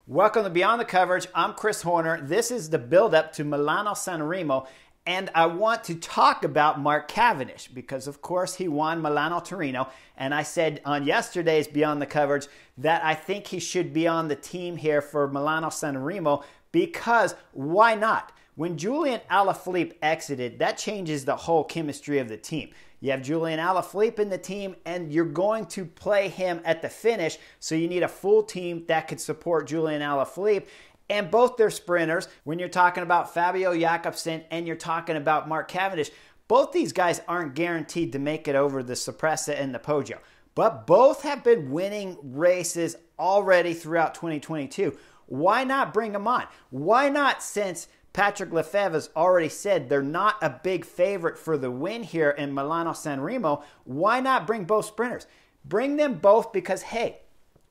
Welcome to Beyond the Coverage. I'm Chris Horner. This is the build-up to Milano-San Remo, and I want to talk about Mark Cavendish because, of course, he won Milano-Torino, and I said on yesterday's Beyond the Coverage that I think he should be on the team here for Milano-San Remo because why not? When Julian Alaphilippe exited, that changes the whole chemistry of the team. You have Julian Alaphilippe in the team, and you're going to play him at the finish, so you need a full team that could support Julian Alaphilippe. And both their sprinters, when you're talking about Fabio Jakobsen and you're talking about Mark Cavendish, both these guys aren't guaranteed to make it over the Cipressa and the Poggio. But both have been winning races already throughout 2022. Why not bring them on? Why not, since Patrick Lefevere has already said they're not a big favorite for the win here in Milano-San Remo, why not bring both sprinters? Bring them both because, hey,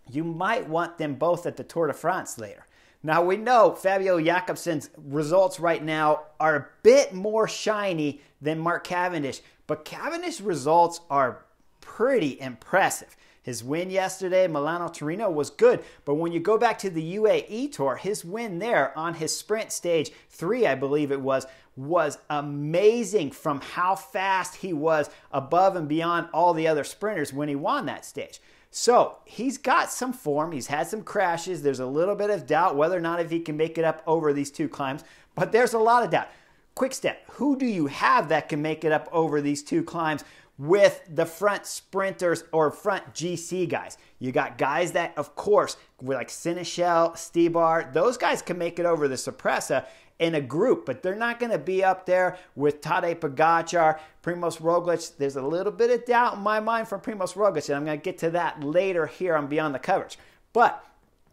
you might want them both at the Tour de France later. Now, we know Fabio Jakobsen's results right now are a bit more shiny than Mark Cavendish, but Cavendish's results are pretty impressive. His win yesterday, Milano-Torino, was good, but when you go back to the UAE Tour, his win there on his sprint stage 3, I believe it was amazing from how fast he was above and beyond all the other sprinters when he won that stage. So he's got some form. He's had some crashes. There's a little bit of doubt whether or not if he can make it up over these two climbs, but there's a lot of doubt. Quick step, who do you have that can make it up over these two climbs with the front sprinters or front GC guys? You got guys that, of course, like Sénéchal, Stybar, those guys can make it over the Cipressa in a group, but they're not going to be up there with Tadej Pogačar, Primož Roglič. There's a little bit of doubt in my mind for Primož Roglič, and I'm going to get to that later here on Beyond the Coverage. But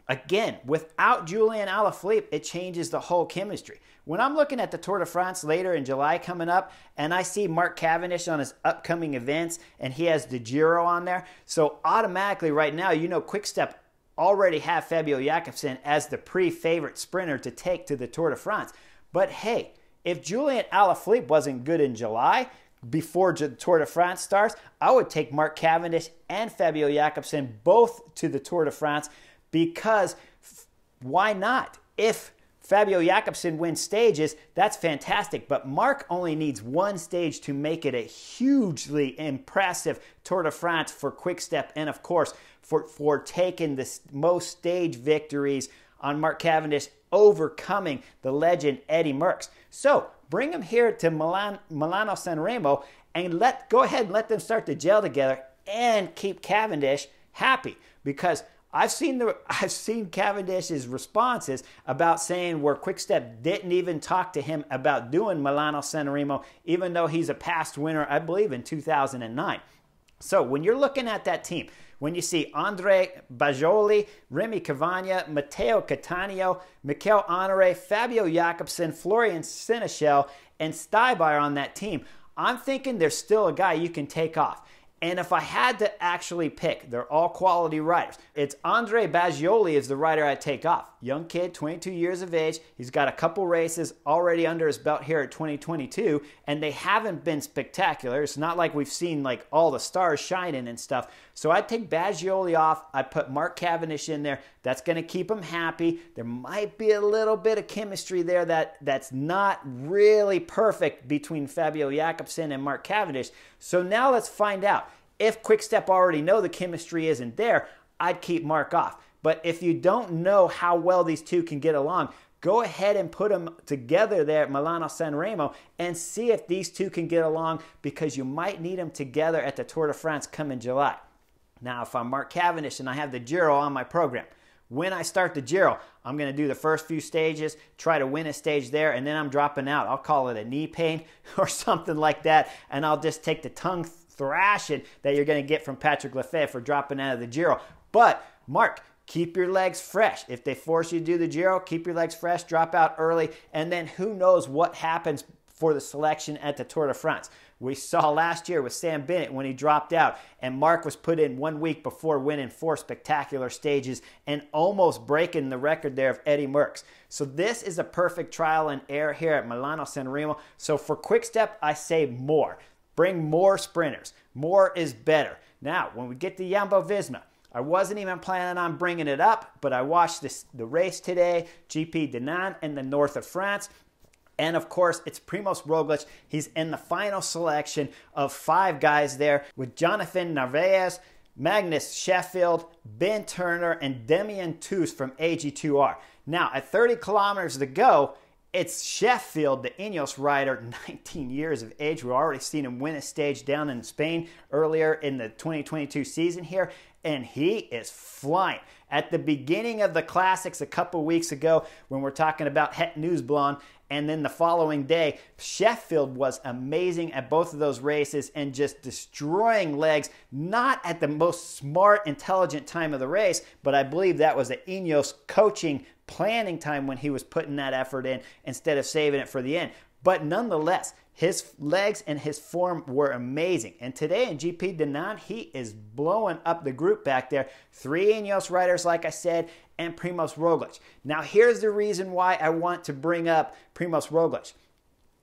again, without Julian Alaphilippe, it changes the whole chemistry. When I'm looking at the Tour de France later in July coming up, and I see Mark Cavendish on his upcoming events, and he has the Giro on there, so automatically right now, you know, Quick-Step already have Fabio Jakobsen as the pre-favorite sprinter to take to the Tour de France. But hey, if Julian Alaphilippe wasn't good in July, before the Tour de France starts, I would take Mark Cavendish and Fabio Jakobsen both to the Tour de France because why not? If Fabio Jakobsen wins stages, that's fantastic, but Mark only needs one stage to make it a hugely impressive Tour de France for Quick-Step and, of course, for taking the most stage victories on Mark Cavendish, overcoming the legend Eddie Merckx. So bring him here to Milano-San Remo and go ahead and let them start to gel together and keep Cavendish happy, because I've seen Cavendish's responses about saying where Quick-Step didn't even talk to him about doing Milano-San Remo, even though he's a past winner, I believe, in 2009. So when you're looking at that team, when you see Andrea Bajoli, Remy Cavagna, Matteo Cattaneo, Mikel Honore, Fabio Jakobsen, Florian Sénéchal, and Stybar on that team, I'm thinking there's still a guy you can take off. And if I had to actually pick, they're all quality riders. It's Andrea Bajoli is the rider I'd take off. Young kid, 22 years of age. He's got a couple races already under his belt here at 2022, and they haven't been spectacular. It's not like we've seen like all the stars shining and stuff. So I'd take Bajoli off. I'd put Mark Cavendish in there. That's going to keep him happy. There might be a little bit of chemistry there that's not really perfect between Fabio Jakobsen and Mark Cavendish. So now let's find out. If Quick-Step already know the chemistry isn't there, I'd keep Mark off. But if you don't know how well these two can get along, go ahead and put them together there at Milano-San Remo and see if these two can get along, because you might need them together at the Tour de France come in July. Now, if I'm Mark Cavendish and I have the Giro on my program, when I start the Giro, I'm going to do the first few stages, try to win a stage there, and then I'm dropping out. I'll call it a knee pain or something like that, and I'll just take the tongue thrashing that you're going to get from Patrick Lefevere for dropping out of the Giro. But, Mark, keep your legs fresh. If they force you to do the Giro, keep your legs fresh, drop out early, and then who knows what happens for the selection at the Tour de France. We saw last year with Sam Bennett when he dropped out, and Mark was put in 1 week before winning 4 spectacular stages and almost breaking the record there of Eddie Merckx. So this is a perfect trial and error here at Milano-San Remo. So for Quick-Step, I say more. Bring more sprinters. More is better. Now, when we get to Jumbo-Visma, I wasn't even planning on bringing it up, but I watched the race today, GP Dinan in the north of France. And of course, it's Primoz Roglic. He's in the final selection of 5 guys there with Jonathan Narvaez, Magnus Sheffield, Ben Turner, and Demian Teuss from AG2R. Now, at 30 kilometers to go, it's Sheffield, the Ineos rider, 19 years of age. We've already seen him win a stage down in Spain earlier in the 2022 season here, and he is flying. At the beginning of the Classics a couple weeks ago, when we're talking about Het Nieuwsblad, and then the following day, Sheffield was amazing at both of those races and just destroying legs, not at the most smart, intelligent time of the race, but I believe that was the Ineos coaching planning time when he was putting that effort in instead of saving it for the end. But nonetheless, his legs and his form were amazing. And today in GP Dinan, he is blowing up the group back there. 3 Ineos riders, like I said, and Primoz Roglic. Now, here's the reason why I want to bring up Primoz Roglic.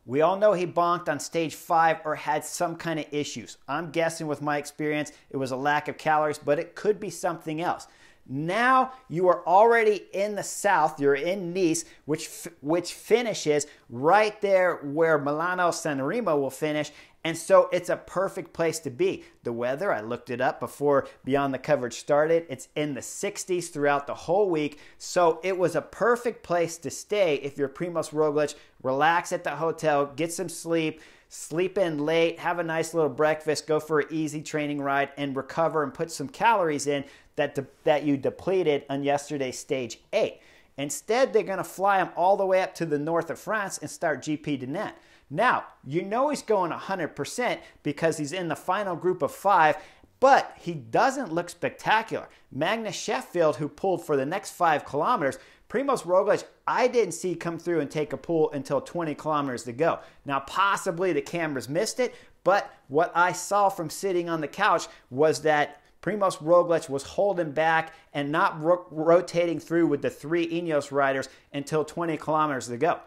We all know he bonked on stage 5 or had some kind of issues. I'm guessing with my experience, it was a lack of calories, but it could be something else. Now you are already in the south. You're in Nice, which finishes right there where Milano-San Remo will finish. And so it's a perfect place to be. The weather, I looked it up before Beyond the Coverage started. It's in the 60s throughout the whole week. So it was a perfect place to stay if you're Primoz Roglic. Relax at the hotel, get some sleep, sleep in late, have a nice little breakfast, go for an easy training ride, and recover and put some calories in that you depleted on yesterday's stage 8. Instead, they're going to fly him all the way up to the north of France and start GP Dinan. Now, you know he's going 100% because he's in the final group of 5, but he doesn't look spectacular. Magnus Sheffield, who pulled for the next 5 kilometers, Primoz Roglic, I didn't see come through and take a pull until 20 kilometers to go. Now, possibly the cameras missed it, but what I saw from sitting on the couch was that Primoz Roglic was holding back and not rotating through with the 3 Ineos riders until 20 kilometers to go.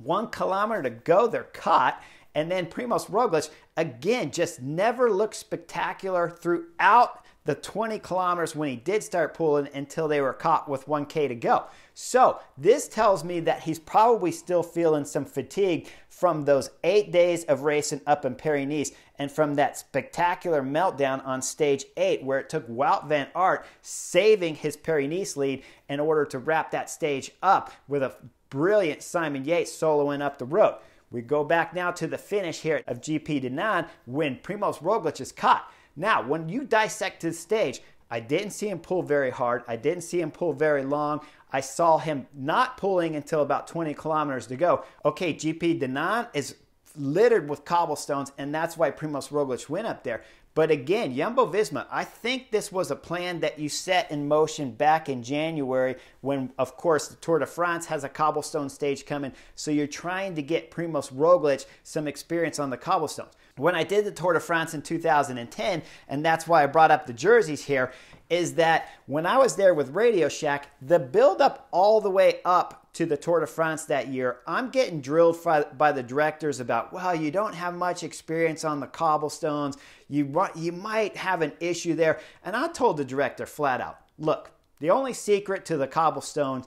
1 kilometer to go, they're caught. And then Primoz Roglic, again, just never looked spectacular throughout the 20 kilometers when he did start pulling until they were caught with 1K to go. So this tells me that he's probably still feeling some fatigue from those 8 days of racing up in Paris-Nice and from that spectacular meltdown on stage 8 where it took Wout van Aert saving his Paris-Nice lead in order to wrap that stage up with a brilliant Simon Yates soloing up the road. We go back now to the finish here of GP Dinan when Primoz Roglic is caught. Now, when you dissect his stage, I didn't see him pull very hard. I didn't see him pull very long. I saw him not pulling until about 20 kilometers to go. Okay, GP Dinan is littered with cobblestones, and that's why Primoz Roglic went up there. But again, Jumbo-Visma, I think this was a plan that you set in motion back in January when, of course, the Tour de France has a cobblestone stage coming. So you're trying to get Primoz Roglic some experience on the cobblestones. When I did the Tour de France in 2010, and that's why I brought up the jerseys here, is that when I was there with Radio Shack, the build-up all the way up to the Tour de France that year, I'm getting drilled by the directors about, well, you don't have much experience on the cobblestones. You might have an issue there. And I told the director flat out, look, the only secret to the cobblestones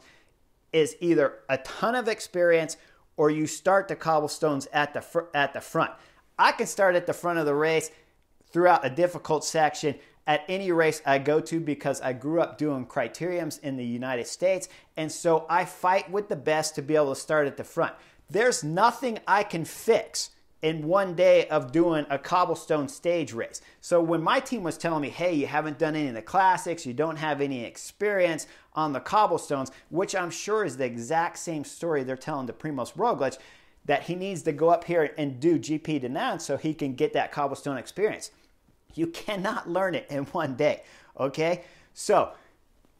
is either a ton of experience or you start the cobblestones at the front. I can start at the front of the race throughout a difficult section at any race I go to because I grew up doing criteriums in the United States, and so I fight with the best to be able to start at the front. There's nothing I can fix in one day of doing a cobblestone stage race. So when my team was telling me, hey, you haven't done any of the classics, you don't have any experience on the cobblestones, which I'm sure is the exact same story they're telling to Primoz Roglic, that he needs to go up here and do GP Dinan so he can get that cobblestone experience. You cannot learn it in one day, okay? So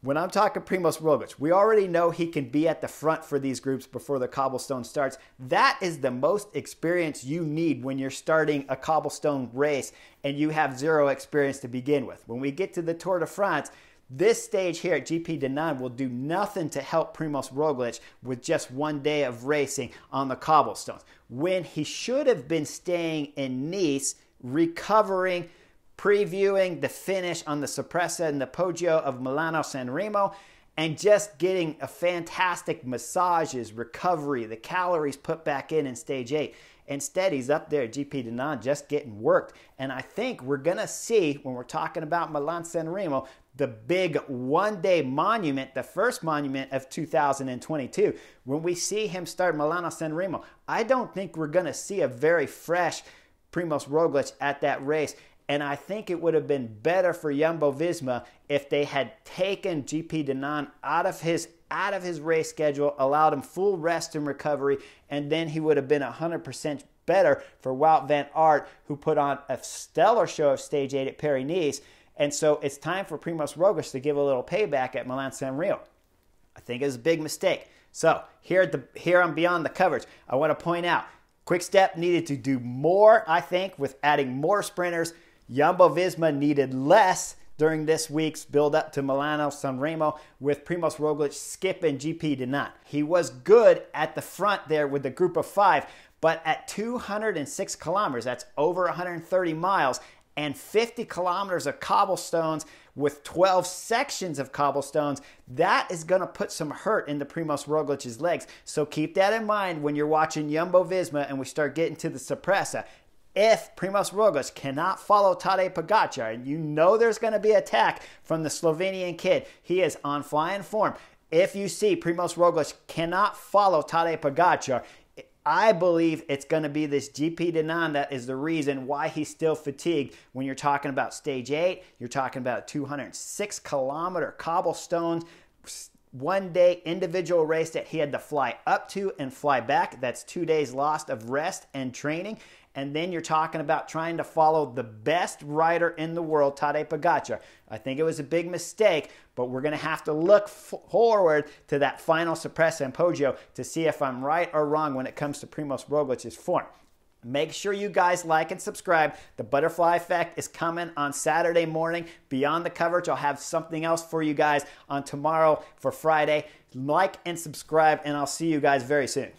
when I'm talking Primoz Roglic, we already know he can be at the front for these groups before the cobblestone starts. That is the most experience you need when you're starting a cobblestone race and you have zero experience to begin with. When we get to the Tour de France, this stage here at GP Dinan will do nothing to help Primoz Roglic with just one day of racing on the cobblestones, when he should have been staying in Nice, recovering, previewing the finish on the Sorpresa and the Poggio of Milano Sanremo, and just getting a fantastic massages, recovery, the calories put back in stage 8. Instead, he's up there at GP Dinan just getting worked. And I think we're going to see, when we're talking about Milan Sanremo, the big one-day monument, the first monument of 2022. When we see him start Milano Sanremo, I don't think we're going to see a very fresh Primoz Roglic at that race. And I think it would have been better for Jumbo-Visma if they had taken GP Dinan out of his race schedule, allowed him full rest and recovery, and then he would have been 100% better for Wout van Aert, who put on a stellar show of Stage 8 at Paris-Nice. And so it's time for Primoz Roglic to give a little payback at Milan Sanremo. I think it's a big mistake. So here on Beyond the Coverage, I want to point out, Quick-Step needed to do more, I think, with adding more sprinters. Jumbo-Visma needed less during this week's build-up to Milano Sanremo, with Primoz Roglic skipping GP Dinan. He was good at the front there with the group of 5, but at 206 kilometers, that's over 130 miles, and 50 kilometers of cobblestones with 12 sections of cobblestones, that is going to put some hurt into Primoz Roglic's legs. So keep that in mind when you're watching Jumbo-Visma and we start getting to the Sorpresa. If Primoz Roglic cannot follow Tadej Pogačar, and you know there's going to be attack from the Slovenian kid, he is on flying form. If you see Primoz Roglic cannot follow Tadej Pogačar, I believe it's going to be this GP Dinan that is the reason why he's still fatigued. When you're talking about Stage 8, you're talking about 206 kilometer cobblestones, one day individual race that he had to fly up to and fly back. That's 2 days lost of rest and training. And then you're talking about trying to follow the best rider in the world, Tadej Pogačar. I think it was a big mistake, but we're going to have to look forward to that final Sorpresa and Poggio to see if I'm right or wrong when it comes to Primoz Roglic's form. Make sure you guys like and subscribe. The Butterfly Effect is coming on Saturday morning. Beyond the Coverage, I'll have something else for you guys on tomorrow for Friday. Like and subscribe, and I'll see you guys very soon.